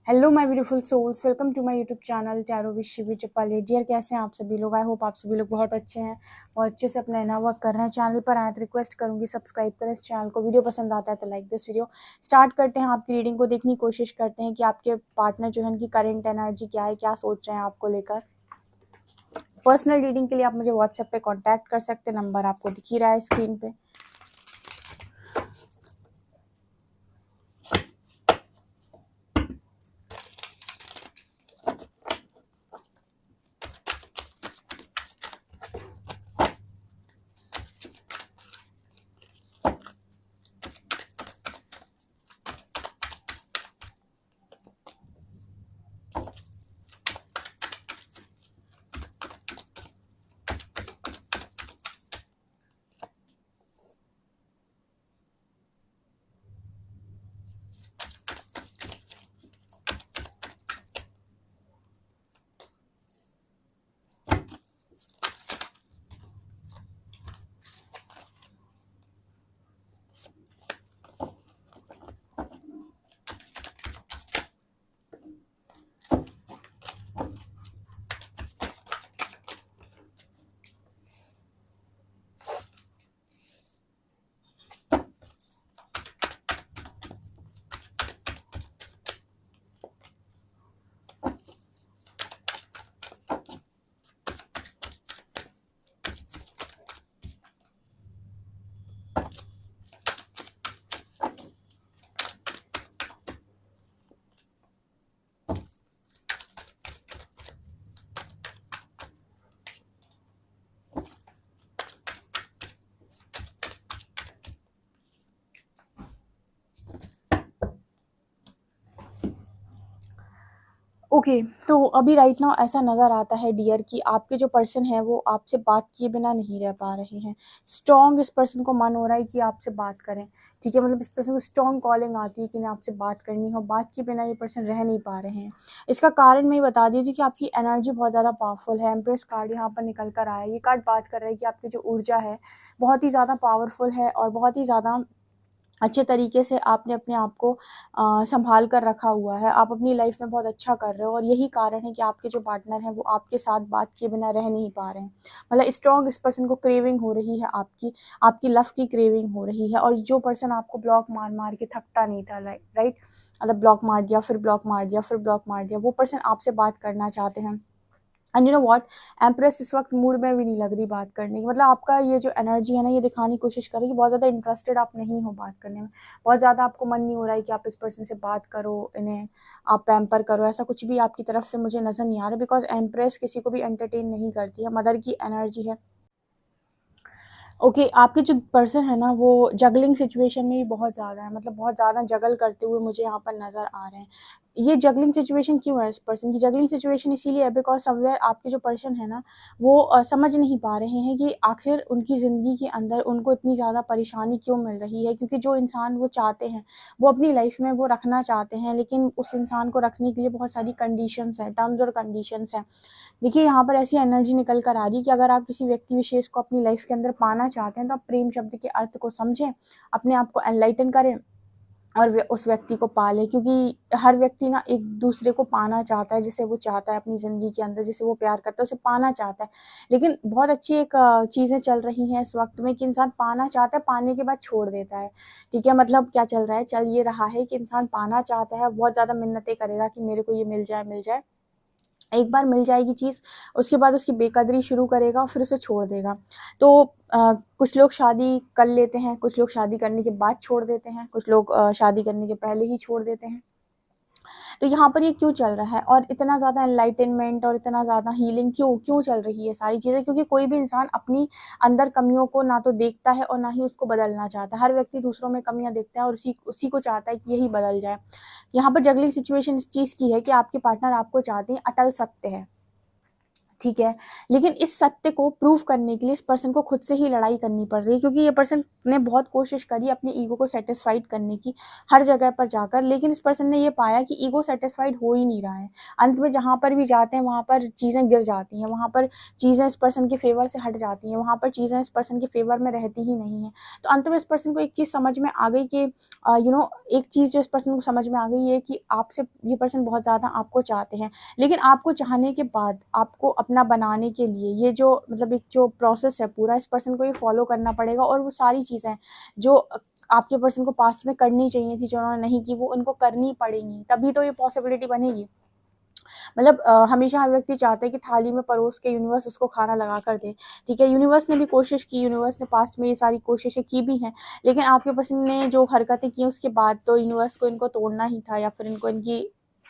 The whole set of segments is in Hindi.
Hello my beautiful souls, welcome to my YouTube channel tarot with Shivi Chappal. Dear, कैसे हैं आप सभी लोग? आई होप आप सभी लोग बहुत अच्छे हैं और अच्छे से अपना इनर वर्क कर रहे हैं। चैनल पर आए तो रिक्वेस्ट करूंगी सब्सक्राइब करें इस चैनल को। वीडियो पसंद आता है तो लाइक दिस वीडियो। स्टार्ट करते हैं आपकी रीडिंग को। देखने की कोशिश करते हैं कि आपके पार्टनर जो है उनकी करेंट एनर्जी क्या है, क्या सोच रहे हैं आपको लेकर। पर्सनल रीडिंग के लिए आप मुझे व्हाट्सएप पे कॉन्टैक्ट कर सकते हैं, नंबर आपको दिख ही रहा है स्क्रीन पे। ओके, तो अभी राइट नाउ ऐसा नज़र आता है डियर कि आपके जो पर्सन है वो आपसे बात किए बिना नहीं रह पा रहे हैं। स्ट्रॉन्ग इस पर्सन को मन हो रहा है कि आपसे बात करें। ठीक है, मतलब इस पर्सन को स्ट्रॉन्ग कॉलिंग आती है कि मैं आपसे बात करनी हो। बात किए बिना ये पर्सन रह नहीं पा रहे हैं। इसका कारण मैं बता दी थी कि आपकी एनर्जी बहुत ज़्यादा पावरफुल है। एम्प्रेस कार्ड यहाँ पर निकल कर आया। ये कार्ड बात कर रहा है कि आपकी जो ऊर्जा है बहुत ही ज़्यादा पावरफुल है और बहुत ही ज़्यादा अच्छे तरीके से आपने अपने आप को संभाल कर रखा हुआ है। आप अपनी लाइफ में बहुत अच्छा कर रहे हो और यही कारण है कि आपके जो पार्टनर हैं वो आपके साथ बात किए बिना रह नहीं पा रहे हैं। मतलब स्ट्रॉन्ग इस पर्सन को क्रेविंग हो रही है, आपकी लव की क्रेविंग हो रही है। और जो पर्सन आपको ब्लॉक मार मार के थकता नहीं था, राइट, मतलब ब्लॉक मार दिया, फिर ब्लॉक मार दिया, फिर ब्लॉक मार दिया, वो पर्सन आपसे बात करना चाहते हैं। And you know what, empress इस वक्त मूड में भी नहीं लग रही बात करने की। मतलब आपका ये जो एनर्जी है ना, ये दिखाने की कोशिश कर रही है कि बहुत ज़्यादा इंटरेस्टेड आप नहीं हो बात करने में। बहुत ज़्यादा आपको मन नहीं हो रहा है कि आप इस पर्सन से बात करो, इन्हें आप पैम्पर करो। ऐसा कुछ भी आपकी तरफ से मुझे नज़र नहीं आ रहा, बिकॉज एम्प्रेस किसी को भी एंटरटेन नहीं करती है। मदर की एनर्जी है। ओके, आपके जो पर्सन है ना वो जगलिंग सिचुएशन में भी बहुत ज़्यादा है। मतलब बहुत ज़्यादा जगल करते हुए मुझे यहाँ पर नज़र आ रहे हैं। ये जगलिंग सिचुएशन क्यों है इस पर्सन की? जगलिंग सिचुएशन इसीलिए है बिकॉज समवेयर आपके जो पर्सन है ना वो समझ नहीं पा रहे हैं कि आखिर उनकी ज़िंदगी के अंदर उनको इतनी ज़्यादा परेशानी क्यों मिल रही है। क्योंकि जो इंसान वो चाहते हैं वो अपनी लाइफ में वो रखना चाहते हैं, लेकिन उस इंसान को रखने के लिए बहुत सारी कंडीशंस हैं, टर्म्स और कंडीशंस हैं। देखिए, यहाँ पर ऐसी एनर्जी निकल कर आ रही है कि अगर आप किसी व्यक्ति विशेष को अपनी लाइफ के अंदर पाना चाहते हैं तो आप प्रेम शब्द के अर्थ को समझें, अपने आप को एनलाइटन करें और उस व्यक्ति को पालें। क्योंकि हर व्यक्ति ना एक दूसरे को पाना चाहता है, जिसे वो चाहता है अपनी ज़िंदगी के अंदर, जिसे वो प्यार करता है उसे पाना चाहता है। लेकिन बहुत अच्छी एक चीज़ें चल रही हैं इस वक्त में कि इंसान पाना चाहता है, पाने के बाद छोड़ देता है। ठीक है, मतलब क्या चल रहा है? चल ये रहा है कि इंसान पाना चाहता है, बहुत ज़्यादा मिन्नतें करेगा कि मेरे को ये मिल जाए, मिल जाए। एक बार मिल जाएगी चीज़, उसके बाद उसकी बेकदरी शुरू करेगा और फिर उसे छोड़ देगा। तो कुछ लोग शादी कर लेते हैं, कुछ लोग शादी करने के बाद छोड़ देते हैं, कुछ लोग शादी करने के पहले ही छोड़ देते हैं। तो यहाँ पर ये क्यों चल रहा है और इतना ज़्यादा एनलाइटनमेंट और इतना ज़्यादा हीलिंग क्यों क्यों चल रही है सारी चीज़ें? क्योंकि कोई भी इंसान अपनी अंदर कमियों को ना तो देखता है और ना ही उसको बदलना चाहता है। हर व्यक्ति दूसरों में कमियाँ देखता है और उसी को चाहता है कि यही बदल जाए। यहाँ पर जगलिंग सिचुएशन इस चीज़ की है कि आपके पार्टनर आपको चाहते हैं अटल सत्य है। ठीक है। लेकिन इस सत्य को प्रूव करने के लिए इस पर्सन को खुद से ही लड़ाई करनी पड़ रही है, क्योंकि ये पर्सन ने बहुत कोशिश करी अपनी ईगो को सैटिस्फाइड करने की हर जगह पर जाकर, लेकिन इस पर्सन ने ये पाया कि ईगो सैटिस्फाइड हो ही नहीं रहा है। अंत में जहाँ पर भी जाते हैं वहाँ पर चीज़ें गिर जाती हैं, वहाँ पर चीज़ें इस पर्सन के फेवर से हट जाती हैं, वहाँ पर चीज़ें इस पर्सन के फेवर में रहती ही नहीं हैं। तो अंत में इस पर्सन को एक चीज़ समझ में आ गई कि एक चीज़ जो इस पर्सन को समझ में आ गई है कि आपसे ये पर्सन बहुत ज़्यादा आपको चाहते हैं, लेकिन आपको चाहने के बाद आपको अपना बनाने के लिए ये जो मतलब एक जो प्रोसेस है पूरा, इस पर्सन को ये फॉलो करना पड़ेगा, और वो सारी चीज़ें जो आपके पर्सन को पास्ट में करनी चाहिए थी, जो उन्होंने नहीं की, वो उनको करनी पड़ेंगी, तभी तो ये पॉसिबिलिटी बनेगी। मतलब हमेशा हर व्यक्ति चाहता है कि थाली में परोस के यूनिवर्स उसको खाना लगा कर दे, ठीक है। यूनिवर्स ने भी कोशिश की, यूनिवर्स ने पास्ट में ये सारी कोशिशें की भी हैं, लेकिन आपके पर्सन ने जो हरकतें की उसके बाद तो यूनिवर्स को इनको तोड़ना ही था, या फिर इनको इनकी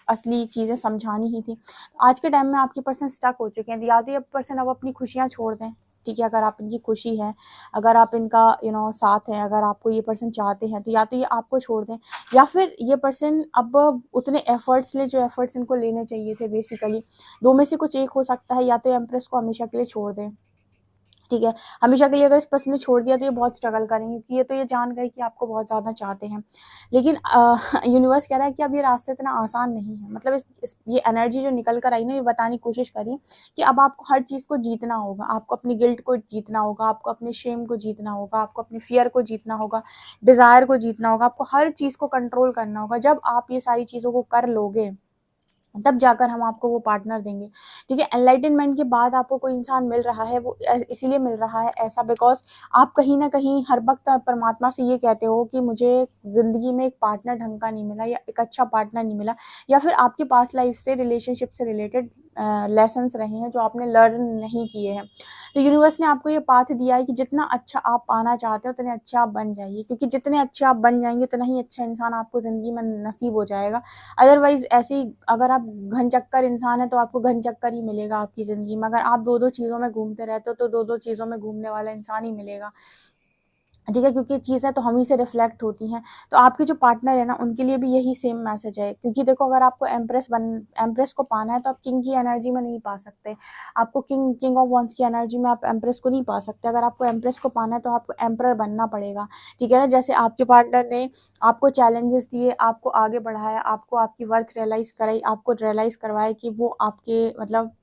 असली चीज़ें समझानी ही थी। आज के टाइम में आपके पर्सन स्टक हो चुके हैं, या तो ये पर्सन अब अपनी खुशियाँ छोड़ दें, ठीक है। अगर आप इनकी खुशी है, अगर आप इनका साथ हैं, अगर आपको ये पर्सन चाहते हैं, तो या तो ये आपको छोड़ दें, या फिर ये पर्सन अब उतने एफर्ट्स ले जो एफर्ट्स इनको लेने चाहिए थे बेसिकली। दो में से कुछ एक हो सकता है, या तो एम्प्रेस को हमेशा के लिए छोड़ दें, ठीक है। हमेशा के लिए अगर इस पर्सन ने छोड़ दिया तो ये बहुत स्ट्रगल करेंगे, क्योंकि ये तो ये जान गए कि आपको बहुत ज़्यादा चाहते हैं। लेकिन यूनिवर्स कह रहा है कि अब ये रास्ता इतना आसान नहीं है। मतलब ये एनर्जी जो निकल कर आई ना, ये बताने की कोशिश करी कि अब आपको हर चीज़ को जीतना होगा, आपको अपनी गिल्ट को जीतना होगा, आपको अपने शेम को जीतना होगा, आपको अपने फियर को जीतना होगा, डिज़ायर को जीतना होगा, आपको हर चीज़ को कंट्रोल करना होगा। जब आप ये सारी चीज़ों को कर लोगे, तब जाकर हम आपको वो पार्टनर देंगे, ठीक है। एनलाइटनमेंट के बाद आपको कोई इंसान मिल रहा है, वो इसीलिए मिल रहा है ऐसा बिकॉज आप कहीं ना कहीं हर वक्त परमात्मा से ये कहते हो कि मुझे ज़िंदगी में एक पार्टनर ढंग का नहीं मिला, या एक अच्छा पार्टनर नहीं मिला, या फिर आपके पास लाइफ से रिलेशनशिप से रिलेटेड लेसन्स रहे हैं जो आपने लर्न नहीं किए हैं। तो यूनिवर्स ने आपको ये पाथ दिया है कि जितना अच्छा आप पाना चाहते हो उतने अच्छे आप बन जाइए, क्योंकि जितने अच्छे आप बन जाएंगे उतना ही अच्छा इंसान आपको ज़िंदगी में नसीब हो जाएगा। अदरवाइज ऐसे ही अगर आप घन चक्कर इंसान है तो आपको घन चक्कर ही मिलेगा आपकी ज़िंदगी में। अगर आप दो दो चीज़ों में घूमते रहते हो तो दो दो चीज़ों में घूमने वाला इंसान ही मिलेगा, ठीक है। क्योंकि चीज़ें तो हम ही से रिफ्लेक्ट होती हैं। तो आपके जो पार्टनर है ना, उनके लिए भी यही सेम मैसेज है, क्योंकि देखो अगर आपको एम्प्रेस को पाना है तो आप किंग की एनर्जी में नहीं पा सकते। आपको किंग ऑफ वॉन्ड्स की एनर्जी में आप एम्प्रेस को नहीं पा सकते। अगर आपको एम्प्रेस को पाना है तो आपको एम्परर बनना पड़ेगा, ठीक है ना। जैसे आपके पार्टनर ने आपको चैलेंजेस दिए, आपको आगे बढ़ाया, आपको आपकी वर्थ रियलाइज़ कराई, आपको रियलाइज़ करवाया कि वो आपके मतलब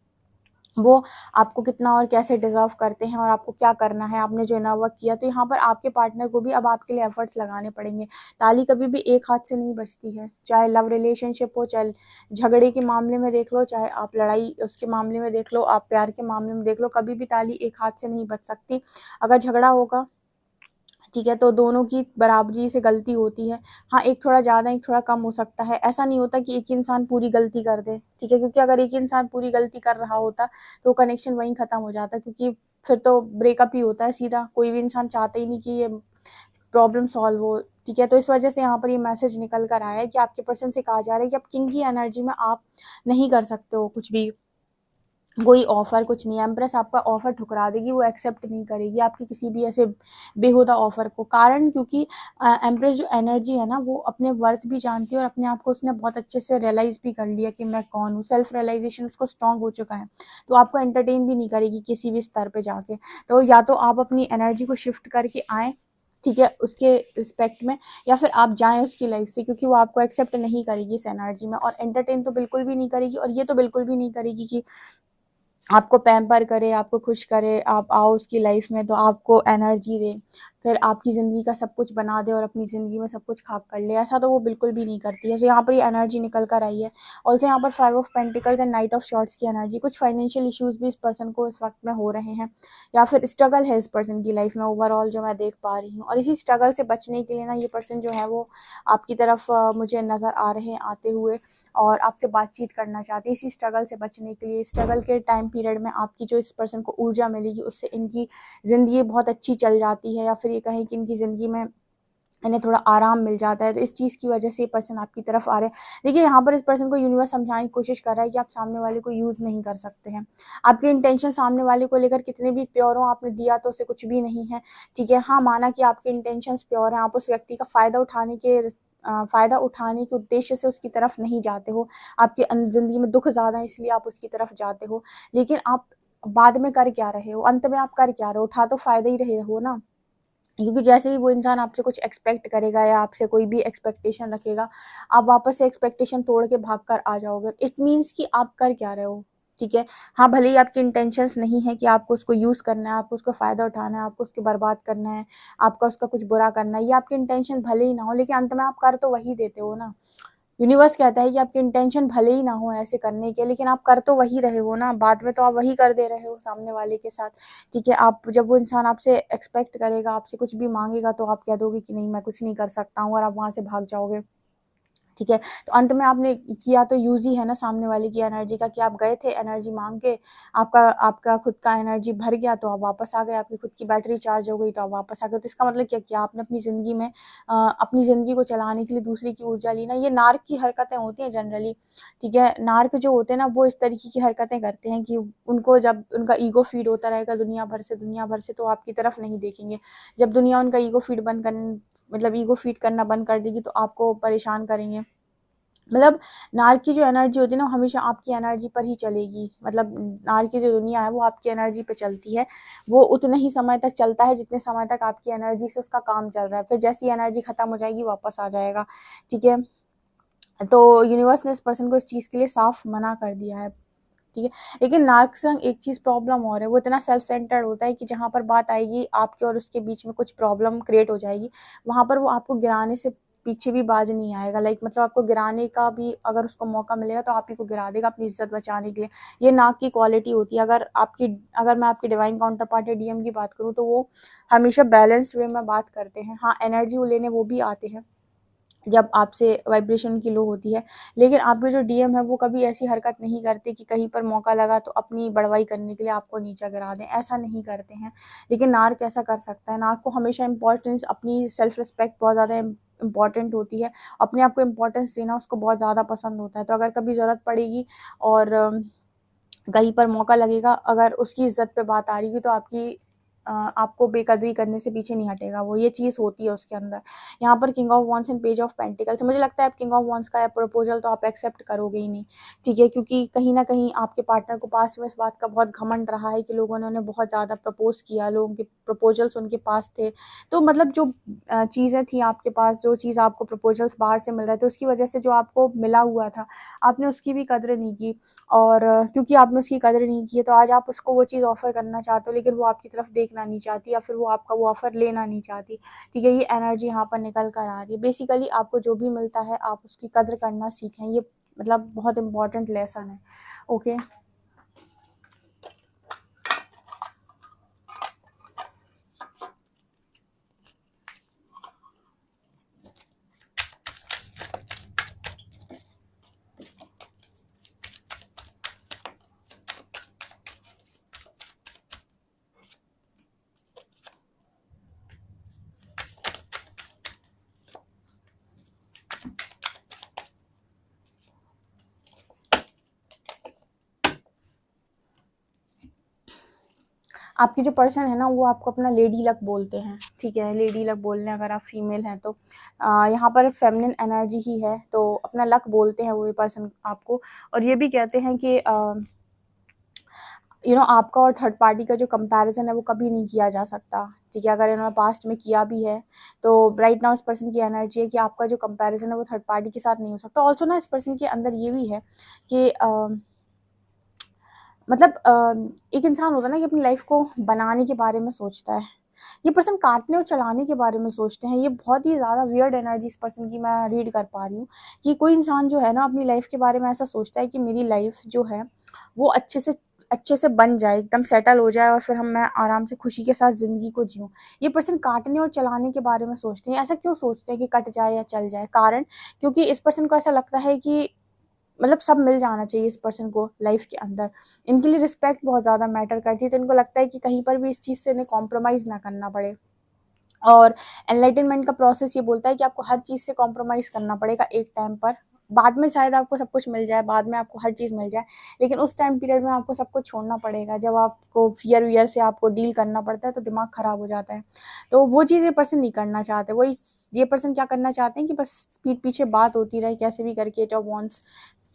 वो आपको कितना और कैसे डिज़र्व करते हैं, और आपको क्या करना है, आपने जो इनर वर्क किया। तो यहाँ पर आपके पार्टनर को भी अब आपके लिए एफर्ट्स लगाने पड़ेंगे। ताली कभी भी एक हाथ से नहीं बजती है, चाहे लव रिलेशनशिप हो, चाहे झगड़े के मामले में देख लो, चाहे आप लड़ाई उसके मामले में देख लो, आप प्यार के मामले में देख लो, कभी भी ताली एक हाथ से नहीं बज सकती। अगर झगड़ा होगा, ठीक है, तो दोनों की बराबरी से गलती होती है। हाँ, एक थोड़ा ज़्यादा, एक थोड़ा कम हो सकता है। ऐसा नहीं होता कि एक ही इंसान पूरी गलती कर दे, ठीक है, क्योंकि अगर एक ही इंसान पूरी गलती कर रहा होता तो कनेक्शन वहीं ख़त्म हो जाता, क्योंकि फिर तो ब्रेकअप ही होता है सीधा। कोई भी इंसान चाहता ही नहीं कि ये प्रॉब्लम सॉल्व हो, ठीक है। तो इस वजह से यहाँ पर ये मैसेज निकल कर आया है कि आपके पर्सन से कहा जा रहा है कि अब किंग की एनर्जी में आप नहीं कर सकते हो कुछ भी, कोई ऑफ़र कुछ नहीं है। एम्प्रेस आपका ऑफ़र ठुकरा देगी, वो एक्सेप्ट नहीं करेगी आपके किसी भी ऐसे बेहुदा ऑफ़र को। कारण क्योंकि एम्प्रेस जो एनर्जी है ना, वो अपने वर्थ भी जानती है, और अपने आप को उसने बहुत अच्छे से रियलाइज़ भी कर लिया कि मैं कौन हूँ। सेल्फ रियलाइज़ेशन उसको स्ट्रॉन्ग हो चुका है, तो आपको एंटरटेन भी नहीं करेगी किसी भी स्तर पे जाके। तो या तो आप अपनी एनर्जी को शिफ्ट करके आएँ, ठीक है, उसके रिस्पेक्ट में, या फिर आप जाएँ उसकी लाइफ़ से, क्योंकि वो आपको एक्सेप्ट नहीं करेगी इस एनर्जी में, और एंटरटेन तो बिल्कुल भी नहीं करेगी, और ये तो बिल्कुल भी नहीं करेगी कि आपको पैम्पर करे, आपको खुश करे, आप आओ उसकी लाइफ में तो आपको एनर्जी दे, फिर आपकी ज़िंदगी का सब कुछ बना दे और अपनी ज़िंदगी में सब कुछ खाक कर ले। ऐसा तो वो बिल्कुल भी नहीं करती है। तो यहाँ पर ये एनर्जी निकल कर आई है। ऑल्सो यहाँ पर 5 of pentacles and night of shorts की एनर्जी। कुछ फाइनेंशियल इश्यूज़ भी इस पर्सन को इस वक्त में हो रहे हैं, या फिर स्ट्रगल है इस पर्सन की लाइफ में ओवरऑल जो मैं देख पा रही हूँ। और इसी स्ट्रगल से बचने के लिए ना, ये पर्सन जो है वो आपकी तरफ मुझे नज़र आ रहे हैं आते हुए, और आपसे बातचीत करना चाहते हैं। इसी स्ट्रगल से बचने के लिए, स्ट्रगल के टाइम पीरियड में आपकी जो इस पर्सन को ऊर्जा मिलेगी, उससे इनकी ज़िंदगी बहुत अच्छी चल जाती है, या फिर ये कहें कि इनकी ज़िंदगी में इन्हें थोड़ा आराम मिल जाता है। तो इस चीज़ की वजह से ये पर्सन आपकी तरफ आ रहे हैं। देखिए, यहाँ पर इस पर्सन को यूनिवर्स समझाने की कोशिश कर रहा है कि आप सामने वाले को यूज़ नहीं कर सकते हैं। आपकी इंटेंशन सामने वाले को लेकर कितने भी प्योर हो, आपने दिया तो उसे कुछ भी नहीं है, ठीक है। हाँ, माना कि आपके इंटेंशंस प्योर हैं, आप उस व्यक्ति का फ़ायदा उठाने के उद्देश्य से उसकी तरफ नहीं जाते हो। आपकी ज़िंदगी में दुःख ज़्यादा है इसलिए आप उसकी तरफ जाते हो। लेकिन आप बाद में कर क्या रहे हो, अंत में आप कर क्या रहे हो, उठा तो फ़ायदा ही रहे हो ना। क्योंकि जैसे ही वो इंसान आपसे कुछ एक्सपेक्ट करेगा या आपसे कोई भी एक्सपेक्टेशन रखेगा, आप वापस से एक्सपेक्टेशन तोड़ के भाग कर आ जाओगे। इट मीन्स कि आप कर क्या रहे हो, ठीक है? हाँ, भले ही आपकी इंटेंशंस नहीं है कि आपको उसको यूज़ करना है, आपको उसका फ़ायदा उठाना है, आपको उसकी बर्बाद करना है, आपका उसका कुछ बुरा करना है, ये आपकी इंटेंशन भले ही ना हो, लेकिन अंत में आप कर तो वही देते हो ना। यूनिवर्स कहता है कि आपकी इंटेंशन भले ही ना हो ऐसे करने के, लेकिन आप कर तो वही रहे हो ना, बाद में तो आप वही कर दे रहे हो सामने वाले के साथ, ठीक है? आप जब वो इंसान आपसे एक्सपेक्ट करेगा, आपसे कुछ भी माँगेगा, तो आप कह दोगे कि नहीं मैं कुछ नहीं कर सकता हूँ, और आप वहाँ से भाग जाओगे, ठीक है? तो अंत में आपने किया तो यूज़ ही है ना सामने वाले की एनर्जी का, कि आप गए थे एनर्जी माँग के, आपका आपका खुद का एनर्जी भर गया तो आप वापस आ गए, आपकी खुद की बैटरी चार्ज हो गई तो आप वापस आ गए। तो इसका मतलब क्या किया आपने अपनी ज़िंदगी में, अपनी ज़िंदगी को चलाने के लिए दूसरे की ऊर्जा ली ना। ये नार्क की हरकतें होती हैं जनरली, ठीक है? नार्क जो होते हैं ना, वो इस तरीके की हरकतें करते हैं कि उनको जब उनका ईगो फीड होता रहेगा दुनिया भर से, तो आपकी तरफ नहीं देखेंगे। जब दुनिया उनका ईगो फीड बंद कर मतलब ईगो फीड करना बंद कर देगी, तो आपको परेशान करेंगे। मतलब नार्क की जो एनर्जी होती है ना, हमेशा आपकी एनर्जी पर ही चलेगी। मतलब नार्क की जो दुनिया है वो आपकी एनर्जी पे चलती है। वो उतने ही समय तक चलता है जितने समय तक आपकी एनर्जी से उसका काम चल रहा है। फिर जैसी एनर्जी खत्म हो जाएगी वापस आ जाएगा, ठीक है? तो यूनिवर्स ने इस पर्सन को इस चीज़ के लिए साफ मना कर दिया है, ठीक है? लेकिन नार्क से एक चीज़ प्रॉब्लम और है, वो इतना सेल्फ सेंटर्ड होता है कि जहाँ पर बात आएगी आपके और उसके बीच में कुछ प्रॉब्लम क्रिएट हो जाएगी, वहाँ पर वो आपको गिराने से पीछे भी बाज नहीं आएगा। लाइक मतलब आपको गिराने का भी अगर उसको मौका मिलेगा तो आप ही को गिरा देगा अपनी इज्जत बचाने के लिए। ये नाक की क्वालिटी होती है। अगर मैं आपकी डिवाइन काउंटर पार्ट या डीएम की बात करूँ, तो वो हमेशा बैलेंस वे में बात करते हैं। हाँ, एनर्जी वो लेने वो भी आते हैं जब आपसे वाइब्रेशन की लो होती है, लेकिन आपके जो डीएम है वो कभी ऐसी हरकत नहीं करते कि कहीं पर मौका लगा तो अपनी बड़वाई करने के लिए आपको नीचा गिरा दें, ऐसा नहीं करते हैं। लेकिन नार्क ऐसा कर सकता है। नार्क को हमेशा इम्पोर्टेंस, अपनी सेल्फ रिस्पेक्ट बहुत ज़्यादा इम्पॉर्टेंट होती है। अपने आप को इम्पोर्टेंस देना उसको बहुत ज़्यादा पसंद होता है। तो अगर कभी ज़रूरत पड़ेगी और कहीं पर मौका लगेगा, अगर उसकी इज्जत पे बात आ रही है, तो आपको बेकदरी करने से पीछे नहीं हटेगा वो। ये चीज़ होती है उसके अंदर। यहाँ पर king of wands and page of pentacles, मुझे लगता है आप किंग ऑफ वॉन्ड्स का प्रपोजल तो आप एक्सेप्ट करोगे ही नहीं, ठीक है? क्योंकि कहीं ना कहीं आपके पार्टनर को पास में इस बात का बहुत घमंड रहा है कि लोगों ने उन्हें बहुत ज़्यादा प्रपोज किया, लोगों के प्रपोजल्स उनके पास थे। तो मतलब जो चीज़ें थी आपके पास, जो चीज़ आपको प्रपोजल्स बाहर से मिल रहे थे, उसकी वजह से जो आपको मिला हुआ था, आपने उसकी भी कदर नहीं की। और क्योंकि आपने उसकी कदर नहीं की है, तो आज आप उसको वो चीज़ ऑफ़र करना चाहते हो, लेकिन वो आपकी तरफ देखना नहीं चाहती, या फिर वो आपका वो ऑफ़र लेना नहीं चाहती, ठीक है? ये एनर्जी यहाँ पर निकल कर आ रही है। बेसिकली आपको जो भी मिलता है आप उसकी कदर करना सीखें। ये मतलब बहुत इम्पोर्टेंट लेसन है। ओके। आपकी जो पर्सन है ना, वो आपको अपना लेडी लक बोलते हैं, ठीक है? लेडी लक बोल रहे हैं अगर आप फीमेल हैं तो। यहाँ पर फेमिनिन एनर्जी ही है, तो अपना लक बोलते हैं वो ये पर्सन आपको। और ये भी कहते हैं कि आपका और थर्ड पार्टी का जो कंपैरिजन है वो कभी नहीं किया जा सकता, ठीक है? अगर इन्होंने पास्ट में किया भी है, तो राइट नाउ इस पर्सन की एनर्जी है कि आपका जो कंपैरिजन है वो थर्ड पार्टी के साथ नहीं हो सकता। ऑल्सो ना, इस पर्सन के अंदर ये भी है कि मतलब एक इंसान होता है ना कि अपनी लाइफ को बनाने के बारे में सोचता है। ये पर्सन काटने और चलाने के बारे में सोचते हैं। ये बहुत ही ज़्यादा वियर्ड एनर्जी इस पर्सन की मैं रीड कर पा रही हूँ, कि कोई इंसान जो है ना अपनी लाइफ के बारे में ऐसा सोचता है कि मेरी लाइफ जो है वो अच्छे से बन जाए, एकदम सेटल हो जाए, और फिर मैं आराम से खुशी के साथ ज़िंदगी को जीऊँ। ये पर्सन काटने और चलाने के बारे में सोचते हैं। ऐसा क्यों सोचते हैं कि कट जाए या चल जाए? कारण, क्योंकि इस पर्सन को ऐसा लगता है कि मतलब सब मिल जाना चाहिए इस पर्सन को लाइफ के अंदर। इनके लिए रिस्पेक्ट बहुत ज़्यादा मैटर करती है, तो इनको लगता है कि कहीं पर भी इस चीज़ से इन्हें कॉम्प्रोमाइज़ ना करना पड़े। और एनलाइटनमेंट का प्रोसेस ये बोलता है कि आपको हर चीज़ से कॉम्प्रोमाइज़ करना पड़ेगा एक टाइम पर। बाद में शायद आपको सब कुछ मिल जाए, बाद में आपको हर चीज़ मिल जाए, लेकिन उस टाइम पीरियड में आपको सब कुछ छोड़ना पड़ेगा। जब आपको फ़ियर-वियर से आपको डील करना पड़ता है, तो दिमाग ख़राब हो जाता है। तो वो चीज़ ये पर्सन नहीं करना चाहते। ये पर्सन क्या करना चाहते हैं कि बस पीठ पीछे बात होती रहे कैसे भी करके, एट ऑफ वांट्स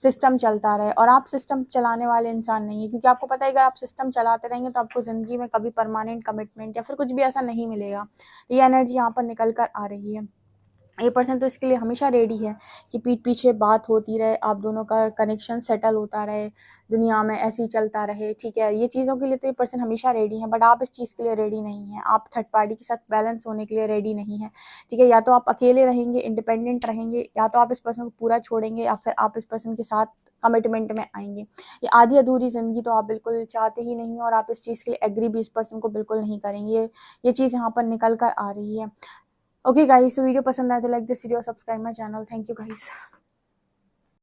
सिस्टम चलता रहे, और आप सिस्टम चलाने वाले इंसान नहीं है, क्योंकि आपको पता है अगर आप सिस्टम चलाते रहेंगे तो आपको ज़िंदगी में कभी परमानेंट कमिटमेंट या फिर कुछ भी ऐसा नहीं मिलेगा। ये एनर्जी यहाँ पर निकल कर आ रही है। ये पर्सन तो इसके लिए हमेशा रेडी है कि पीठ पीछे बात होती रहे, आप दोनों का कनेक्शन सेटल होता रहे, दुनिया में ऐसे ही चलता रहे, ठीक है। ये चीज़ों के लिए तो ये पर्सन हमेशा रेडी है, बट आप इस चीज़ के लिए रेडी नहीं है। आप थर्ड पार्टी के साथ बैलेंस होने के लिए रेडी नहीं है, ठीक है। या तो आप अकेले रहेंगे, इंडिपेंडेंट रहेंगे, या तो आप इस पर्सन को पूरा छोड़ेंगे, या फिर आप इस पर्सन के साथ कमिटमेंट में आएंगे। ये आधी अधूरी ज़िंदगी तो आप बिल्कुल चाहते ही नहीं, और आप इस चीज़ के लिए एग्री भी इस पर्सन को बिल्कुल नहीं करेंगे। ये चीज़ यहाँ पर निकल कर आ रही है। Okay guys, so वीडियो पसंद आए तो like this video, subscribe my channel. Thank you guys.